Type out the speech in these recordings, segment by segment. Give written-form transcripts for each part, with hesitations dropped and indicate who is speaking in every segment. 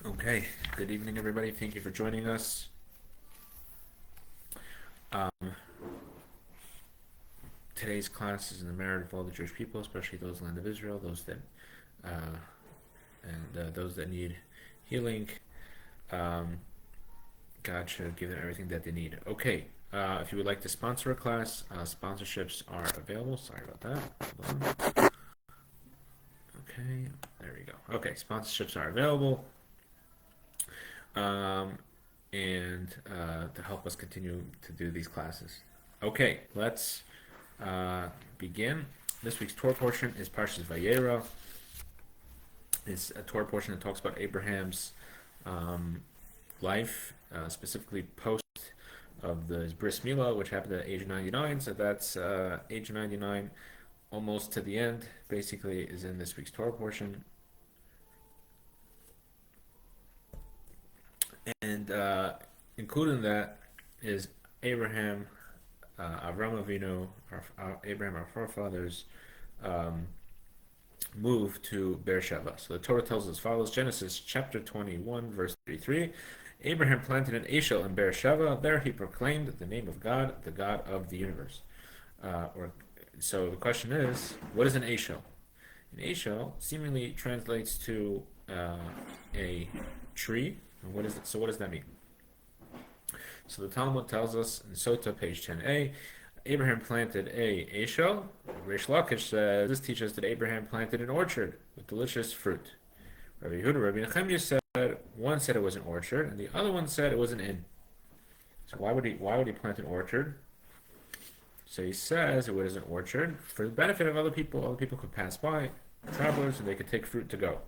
Speaker 1: Okay, good evening, everybody. Thank you for joining us. Um, Today's class is in the merit of all the Jewish people, especially those in the land of Israel, those that those that need healing. Um, God should give them everything that they need. Okay, if you would like to sponsor a class, sponsorships are available. Sorry about that. Hold on. Okay, there we go. Okay, sponsorships are available. Um, and to help us continue to do these classes. Okay, let's begin. This week's Torah portion is Parshas Vayera. It's a Torah portion that talks about Abraham's um, life, specifically post of the Bris Milah, which happened at age 99. So that's age 99, almost to the end, basically, is in this week's Torah portion. And included in that is Abraham, Avram Avinu, Abraham, our forefathers, um, moved to Beersheba. So the Torah tells us as follows: Genesis chapter 21, verse 33. Abraham planted an ashel in Beersheba. There he proclaimed the name of God, the God of the universe. So the question is, what is an ashel? An ashel seemingly translates to a tree. And what is it? So what does that mean? So the Talmud tells us in Sota, page 10a, Abraham planted a ashel. Reish Lakish says this teaches that Abraham planted an orchard with delicious fruit. Rabbi Nechemiah said one said it was an orchard, and the other one said it was an inn. So why would he plant an orchard? So he says it was an orchard for the benefit of other people. Other people could pass by, travelers, and they could take fruit to go.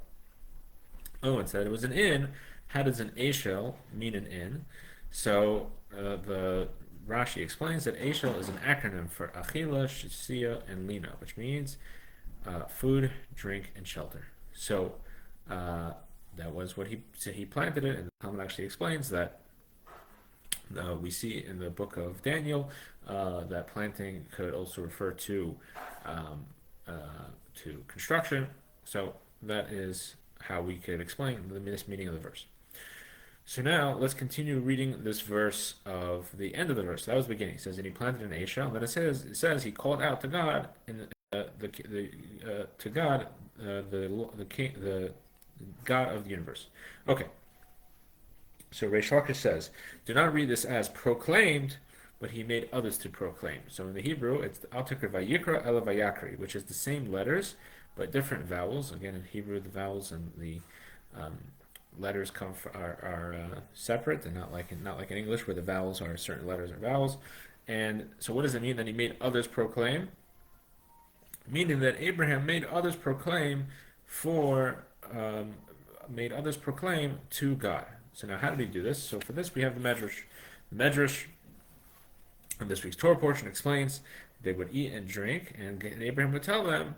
Speaker 1: Other one said it was an inn. How does an ashel mean an inn? So the Rashi explains that ashel is an acronym for achila, shitsia, and lina, which means food, drink, and shelter. So that was what he planted it, and the Talmud actually explains that we see in the book of Daniel that planting could also refer to construction. So that is how we could explain this meaning of the verse. So now let's continue reading this verse of the end of the verse. That was the beginning. It says, "And he planted an ashel." And then it says he called out to God and to God, the king, the God of the universe. Okay. So Reish Lakish says, do not read this as proclaimed, but he made others to proclaim. So in the Hebrew, it's Al Tikra Vayikra Ela Vayakri, which is the same letters but different vowels. Again, in Hebrew, the vowels and the letters are separate, and not like in English where the vowels are certain letters or vowels. And so, what does it mean that he made others proclaim? Meaning that Abraham made others proclaim to God. So now, how did he do this? So for this, we have the Medrash. The Medrash in this week's Torah portion explains they would eat and drink, and Abraham would tell them,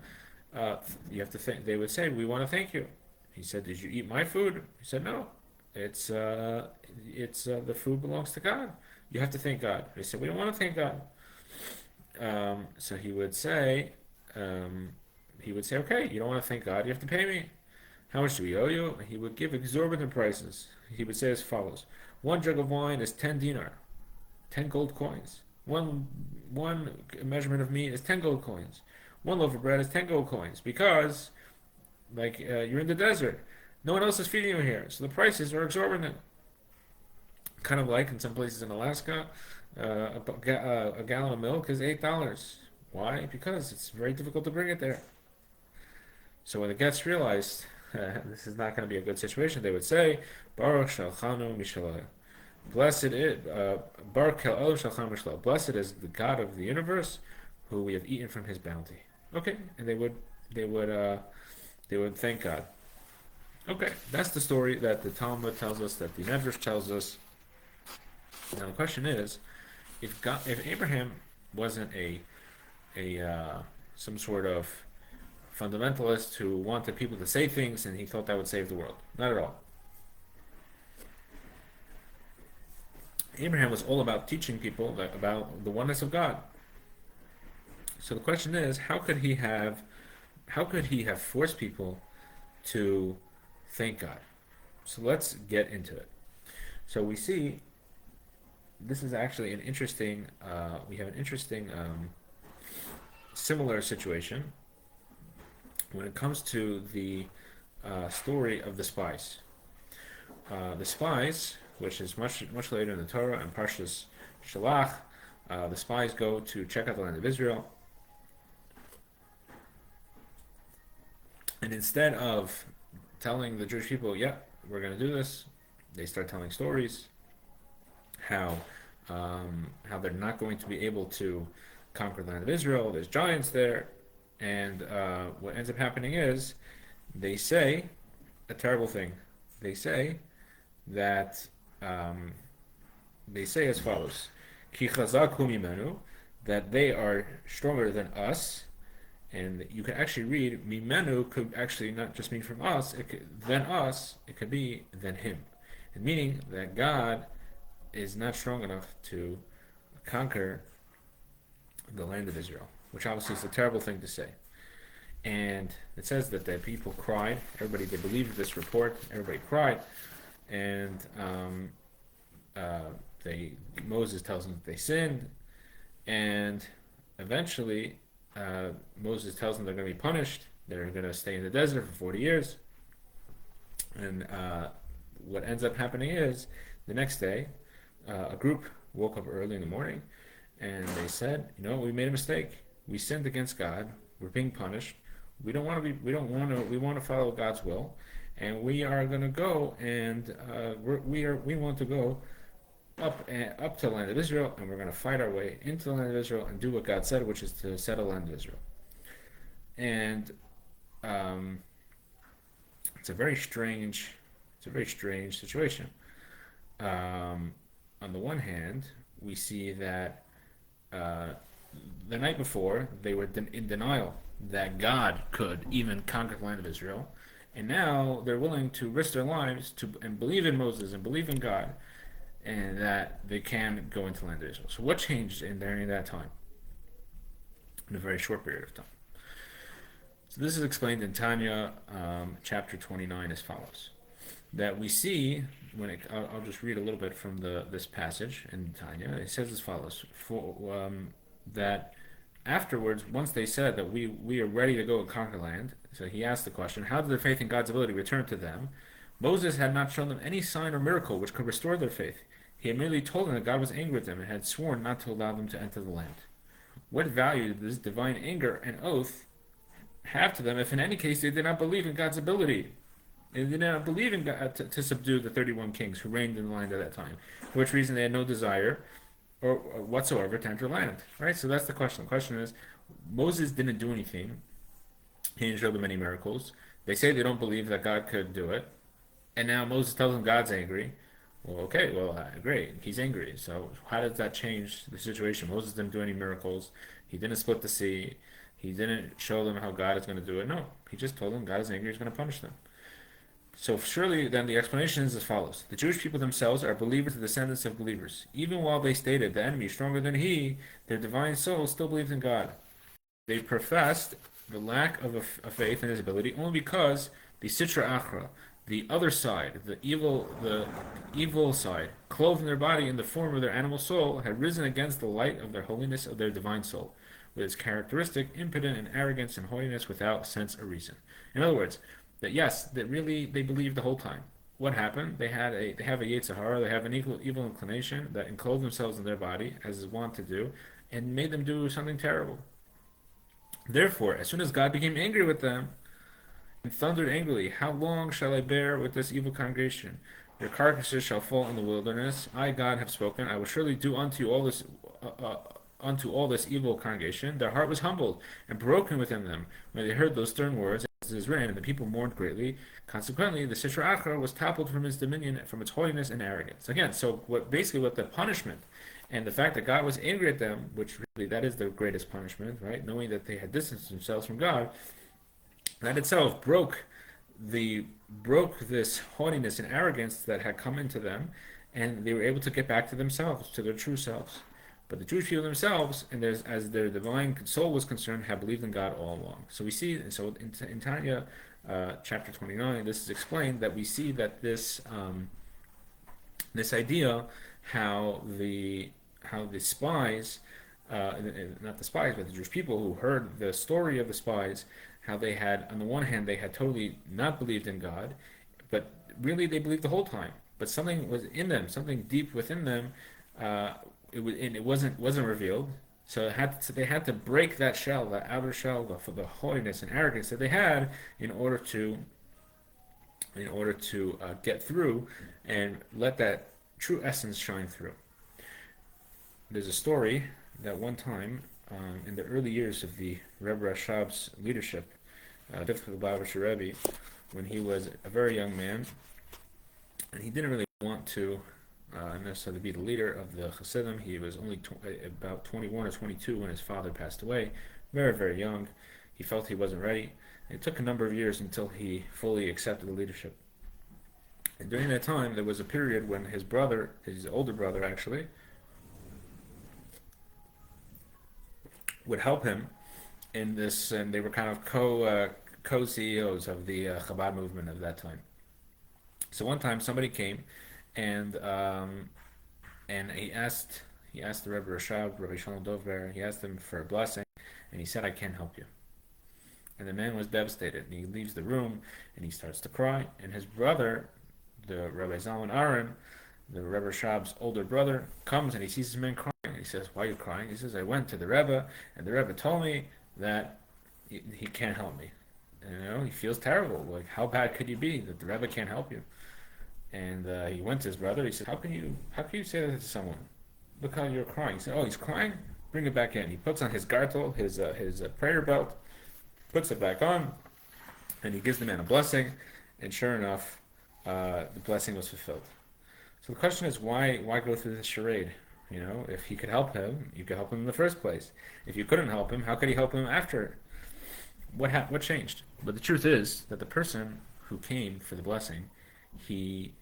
Speaker 1: "You have to think." They would say, "We want to thank you." He said, "Did you eat my food?" He said, "No. It's the food belongs to God. You have to thank God." They said, "We don't want to thank God." So he would say, "Okay, you don't want to thank God. You have to pay me. How much do we owe you?" He would give exorbitant prices. He would say as follows: one jug of wine is 10 dinar, 10 gold coins. One measurement of meat is 10 gold coins. One loaf of bread is 10 gold coins because you're in the desert. No one else is feeding you here, so the prices are exorbitant. Kind of like in some places in Alaska, a gallon of milk is $8. Why? Because it's very difficult to bring it there. So when the guests realized this is not going to be a good situation, they would say, Baruch Shalchanu Mishaleh. Blessed is Baruch El Shalchanu Mishaleh. Blessed is the God of the universe, who we have eaten from His bounty. Okay, and they would thank God. Okay, that's the story that the Talmud tells us, that the Medrash tells us. Now the question is, if Abraham wasn't some sort of fundamentalist who wanted people to say things and he thought that would save the world, not at all. Abraham was all about teaching people about the oneness of God. So the question is, how could he have forced people to thank God? So let's get into it. So we see this is actually an interesting. We have an interesting similar situation when it comes to the story of the spies. The spies, which is much later in the Torah and Parshas Shalach, the spies go to check out the land of Israel, and instead of telling the Jewish people, "Yeah, we're going to do this," they start telling stories how how they're not going to be able to conquer the land of Israel. There's giants there, and what ends up happening is they say a terrible thing. They say that um, they say as follows: "Ki chazaku mimenu," that they are stronger than us. And you can actually read mimenu could actually not just mean from us, than us, it could be than him. And meaning that God is not strong enough to conquer the land of Israel, which obviously is a terrible thing to say. And it says that the people cried. Everybody, they believed this report. Everybody cried, and uh, they Moses tells them that they sinned, and eventually Moses tells them they're going to be punished. They're going to stay in the desert for 40 years, and what ends up happening is the next day, a group woke up early in the morning, and they said, we made a mistake. We sinned against God. We're being punished. We don't want to be. We don't want to. We want to follow God's will, and we are going to go and we want to go up to the land of Israel, and we're going to fight our way into the land of Israel and do what God said, which is to settle the land of Israel. And um, it's a very strange. It's a very strange situation. On the one hand, we see that uh, the night before they were in denial that God could even conquer the land of Israel, and now they're willing to risk their lives to and believe in Moses and believe in God, and that they can go into the land of Israel. So what changed during that time? In a very short period of time. So this is explained in Tanya, chapter 29, as follows: that we see I'll just read a little bit from this passage in Tanya. It says as follows: that afterwards, once they said that we are ready to go and conquer land, so he asked the question, how did their faith in God's ability return to them? Moses had not shown them any sign or miracle which could restore their faith. He had merely told them that God was angry with them and had sworn not to allow them to enter the land. What value did this divine anger and oath have to them if in any case they did not believe in God's ability? They did not believe in God to subdue the 31 kings who reigned in the land at that time, for which reason they had no desire or whatsoever to enter the land. Right? So that's the question. The question is, Moses didn't do anything. He didn't show them any miracles. They say they don't believe that God could do it. And now Moses tells them God's angry. Well, okay, great. He's angry. So how does that change the situation? Moses didn't do any miracles. He didn't split the sea. He didn't show them how God is going to do it. No, he just told them God is angry. He's going to punish them. So surely then the explanation is as follows: the Jewish people themselves are believers, the descendants of believers. Even while they stated the enemy is stronger than he, their divine soul still believed in God. They professed the lack of a faith in his ability only because the Sitra Achra, the other side, the evil side, clothed in their body in the form of their animal soul, had risen against the light of their holiness of their divine soul, with its characteristic impotent and arrogance and haughtiness without sense or reason. In other words, that yes, that really they believed the whole time. What happened? They have a Yetzer Hara, they have an evil inclination that enclosed themselves in their body, as is wont to do, and made them do something terrible. Therefore, as soon as God became angry with them and thundered angrily, how long shall I bear with this evil congregation? Your carcasses shall fall in the wilderness. I, God, have spoken. I will surely do unto all this evil congregation. Their heart was humbled and broken within them when they heard those stern words, as it is written, and the people mourned greatly. Consequently, the Sitra Achra was toppled from his dominion, from its holiness and arrogance. Again, so what the punishment and the fact that God was angry at them, which really that is the greatest punishment, right? Knowing that they had distanced themselves from God, that itself broke this haughtiness and arrogance that had come into them, and they were able to get back to themselves, to their true selves. But the Jewish people themselves, and as their divine soul was concerned, have believed in God all along. So we see, in Tanya, chapter 29, this is explained that we see that this idea how the spies, not the spies, but the Jewish people who heard the story of the spies, how they had, on the one hand, they had totally not believed in God, but really they believed the whole time. But something was in them, something deep within them. Uh, and it wasn't revealed. So they had to break that shell, that outer shell, for the holiness and arrogance that they had, in order to get through and let that true essence shine through. There's a story that one time, in the early years of the Rebbe Rashab's leadership, Rabbi, when he was a very young man, and he didn't really want to necessarily be the leader of the Hasidim. He was only about 21 or 22 when his father passed away, very, very young. He felt he wasn't ready. It took a number of years until he fully accepted the leadership. And during that time, there was a period when his brother, his older brother actually, would help him in this, and they were kind of co-CEOs of the Chabad movement of that time. So one time somebody came and he asked the Rebbe Rashab, Rabbi Shalom Dovber, he asked him for a blessing, and he said, "I can't help you." And the man was devastated, and he leaves the room, and he starts to cry, and his brother, the Rabbi Zalman Aaron, the Rebbe Rashab's older brother, comes and he sees this man crying, and he says, "Why are you crying?" He says, "I went to the Rebbe, and the Rebbe told me that he can't help me." And, he feels terrible. Like, how bad could you be that the Rebbe can't help you? And he went to his brother. He said, "How can you say that to someone? Look how you're crying." He said, "Oh, he's crying. Bring it back in." He puts on his gartel, his prayer belt, puts it back on, and he gives the man a blessing. And sure enough, the blessing was fulfilled. So the question is, why go through this charade? If he could help him, you could help him in the first place. If you couldn't help him, how could he help him after? What changed? But the truth is that the person who came for the blessing, he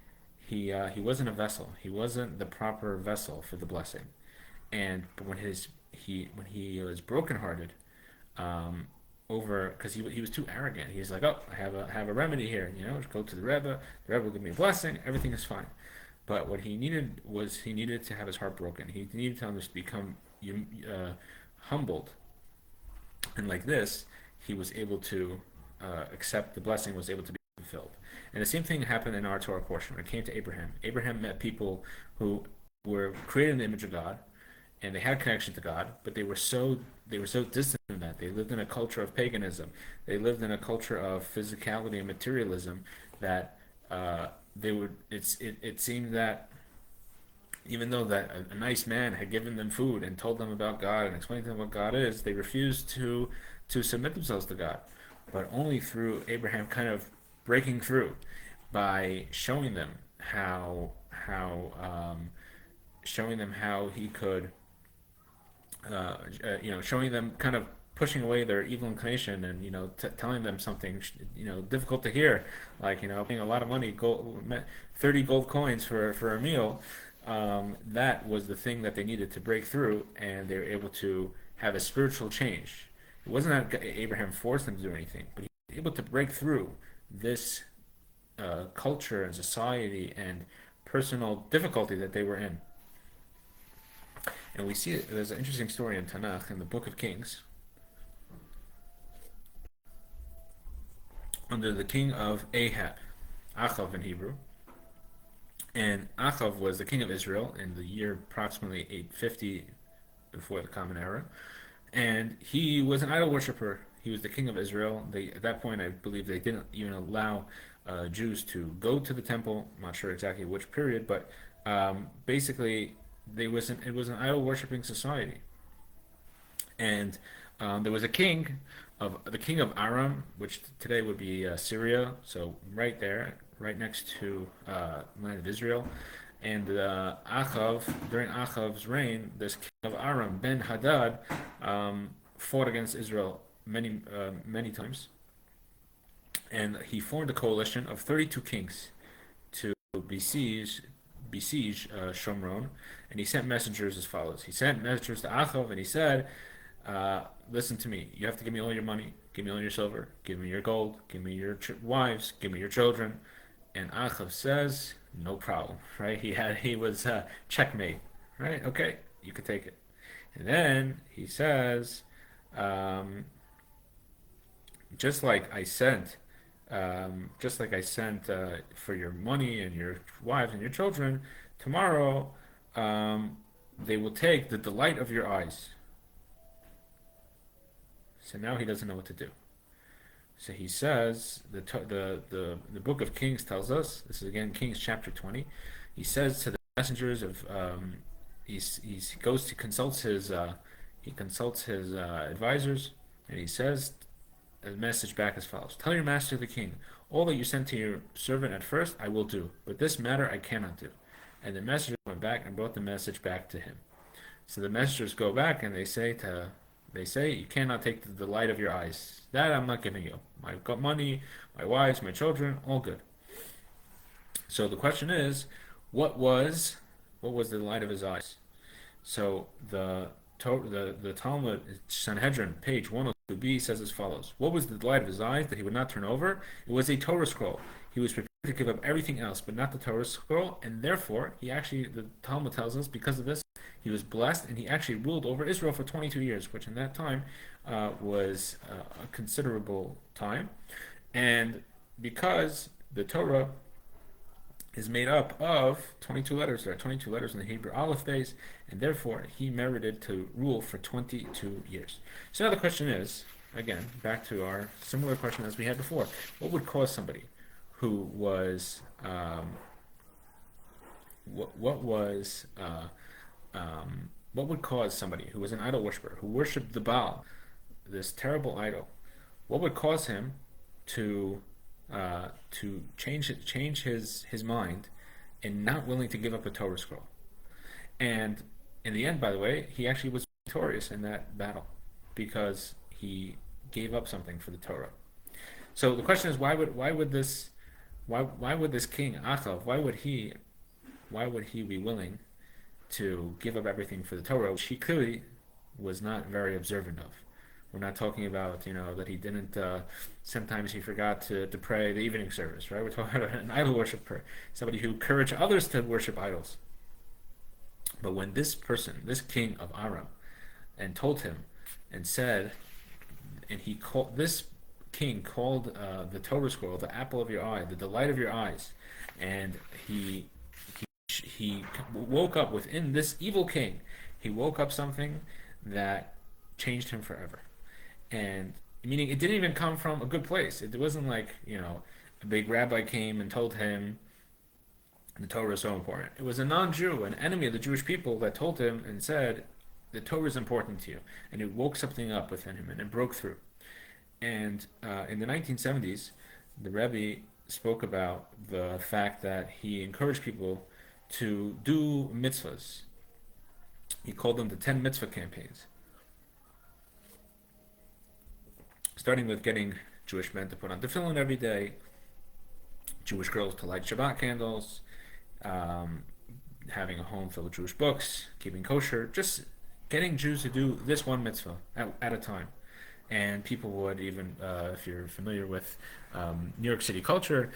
Speaker 1: wasn't a vessel. He wasn't the proper vessel for the blessing. And when he was brokenhearted, over, because he was too arrogant. He was like, "Oh, I have a remedy here. Just go to the Rebbe. The Rebbe will give me a blessing. Everything is fine." But what he needed to have his heart broken. He needed to become humbled, and like this, he was able to accept the blessing. Was able to be fulfilled. And the same thing happened in our Torah portion. When it came to Abraham, Abraham met people who were created in the image of God, and they had connection to God, but they were so distant from that. They lived in a culture of paganism. They lived in a culture of physicality and materialism that they would. It seemed that even though that a nice man had given them food and told them about God and explained to them what God is, they refused to submit themselves to God. But only through Abraham kind of breaking through by showing them how he could, showing them, kind of pushing away their evil inclination, and telling them something difficult to hear, like paying a lot of money, 30 gold coins for a meal. That was the thing that they needed to break through, and they were able to have a spiritual change. It wasn't that Abraham forced them to do anything, but he was able to break through this culture and society and personal difficulty that they were in. And we see there's an interesting story in Tanakh, in the Book of Kings, under the king of Ahab, Ahab in Hebrew. And Ahab was the king of Israel in the year approximately 850 before the Common Era. And he was an idol worshiper. He was the king of Israel. At that point, I believe they didn't even allow Jews to go to the temple. I'm not sure exactly which period, but basically, it was an idol worshipping society. And there was the king of Aram, which today would be Syria, so right there, right next to the land of Israel. And during Ahab's reign, this king of Aram, Ben Hadad, fought against Israel many times, and he formed a coalition of 32 kings to besiege Shomron, and he sent messengers as follows. He sent messengers to Ahab, and he said, listen to me. You have to give me all your money, give me all your silver, give me your gold, give me your wives, give me your children. And Ahab says, no problem, right? He was checkmate, right? Okay, you could take it. And then he says, um, just like I sent, for your money and your wives and your children, tomorrow um, they will take the delight of your eyes. So now he doesn't know what to do. So he says the book of Kings tells us, this is again Kings chapter 20. He says to the messengers of he goes to consults his advisors, and he says a message back as follows: Tell your master the king, all that you sent to your servant at first I will do, but this matter I cannot do. And the messengers went back and brought the message back to him. So the messengers go back and they say, you cannot take the delight of your eyes. That I'm not giving you. I've got money, my wives, my children, all good. So the question is, what was the delight of his eyes? So the Talmud Sanhedrin, page 102b, says as follows: What was the delight of his eyes that he would not turn over? It was a Torah scroll. He was prepared to give up everything else, but not the Torah scroll, and therefore the Talmud tells us, because of this, he was blessed, and he actually ruled over Israel for 22 years, which in that time was a considerable time. And because the Torah is made up of 22 letters. There are 22 letters in the Hebrew Aleph base, and therefore he merited to rule for 22 years. So now the question is, again, back to our similar question as we had before: what would cause somebody who was what would cause somebody who was an idol worshiper, who worshipped the Baal, this terrible idol? What would cause him to change his mind and not willing to give up a Torah scroll? And in the end, by the way, he actually was victorious in that battle because he gave up something for the Torah. So the question is, why would this king Ahab, why would he be willing to give up everything for the Torah, which he clearly was not very observant of? We're not talking about, that he didn't, sometimes he forgot to pray the evening service, right? We're talking about an idol worshiper, somebody who encouraged others to worship idols. But when this person, this king of Aram, and told him and said, and this king called the Torah scroll the apple of your eye, the delight of your eyes, and he woke up within this evil king, he woke up something that changed him forever. And meaning it didn't even come from a good place. It wasn't like, a big rabbi came and told him the Torah is so important. It was a non-Jew, an enemy of the Jewish people, that told him and said, the Torah is important to you. And it woke something up within him and it broke through. And in the 1970s, the Rabbi spoke about the fact that he encouraged people to do mitzvahs. He called them the 10 mitzvah campaigns, starting with getting Jewish men to put on tefillin every day, Jewish girls to light Shabbat candles, having a home filled with Jewish books, keeping kosher, just getting Jews to do this one mitzvah at a time. And people would even, if you're familiar with New York City culture,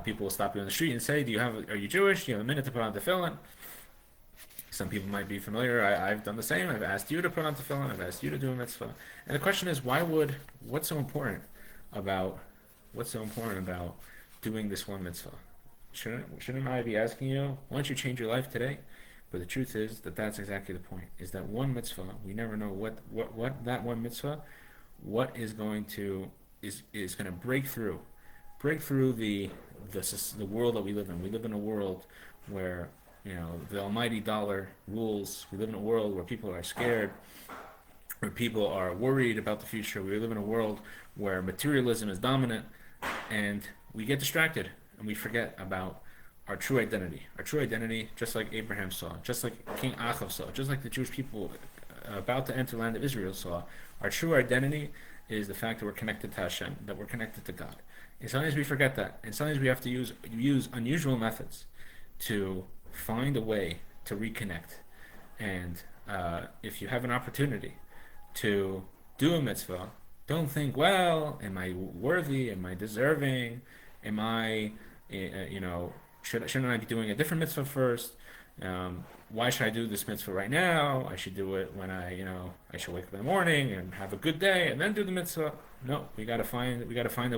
Speaker 1: people will stop you on the street and say, are you Jewish? Do you have a minute to put on tefillin? Some people might be familiar. I've done the same. I've asked you to put on tefillin. I've asked you to do a mitzvah. And the question is, what's so important about doing this one mitzvah? Shouldn't I be asking you, why don't you change your life today? But the truth is that's exactly the point. Is that one mitzvah? We never know what that one mitzvah, what is going to break through the world that we live in. We live in a world where the almighty dollar rules. We live in a world where people are scared, where people are worried about the future. We live in a world where materialism is dominant, and we get distracted and we forget about our true identity. Our true identity, just like Abraham saw, just like King Ahab saw, just like the Jewish people about to enter the land of Israel saw. Our true identity is the fact that we're connected to Hashem, that we're connected to God. And sometimes we forget that, and sometimes we have to use unusual methods to find a way to reconnect. And if you have an opportunity to do a mitzvah, don't think, well, am I worthy? Am I deserving? Am I, shouldn't I be doing a different mitzvah first? Why should I do this mitzvah right now? I should do it when I should wake up in the morning and have a good day and then do the mitzvah. No, we gotta find a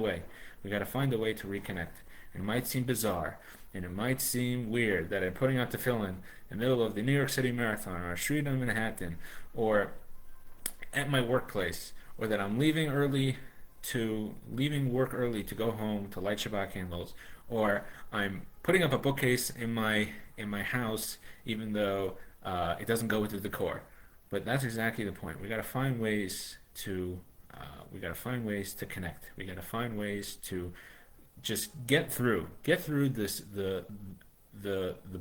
Speaker 1: way. We gotta find a way to reconnect. It might seem bizarre, and it might seem weird that I'm putting out tefillin in the middle of the New York City Marathon or a street in Manhattan, or at my workplace, or that I'm leaving work early to go home to light Shabbat candles, or I'm putting up a bookcase in my house even though it doesn't go with the decor. But that's exactly the point. We got to find ways to connect. We got to find ways to just get through the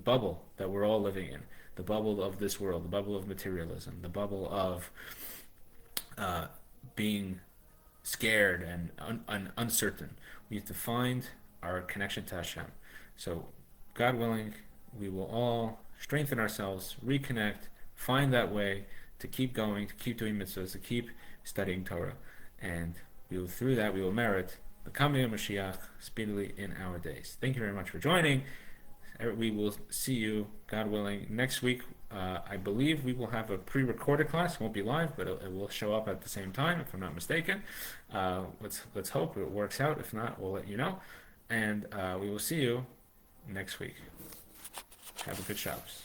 Speaker 1: bubble that we're all living in, the bubble of this world, the bubble of materialism, the bubble of being scared and uncertain. We have to find our connection to Hashem. So, God willing, we will all strengthen ourselves, reconnect, find that way to keep going, to keep doing mitzvahs, to keep studying Torah, and through that we will merit the coming of Mashiach speedily in our days. Thank you very much for joining. We will see you, God willing, next week. I believe we will have a pre-recorded class. It won't be live, but it will show up at the same time, if I'm not mistaken. Let's hope it works out. If not, we'll let you know. And we will see you next week. Have a good Shabbos.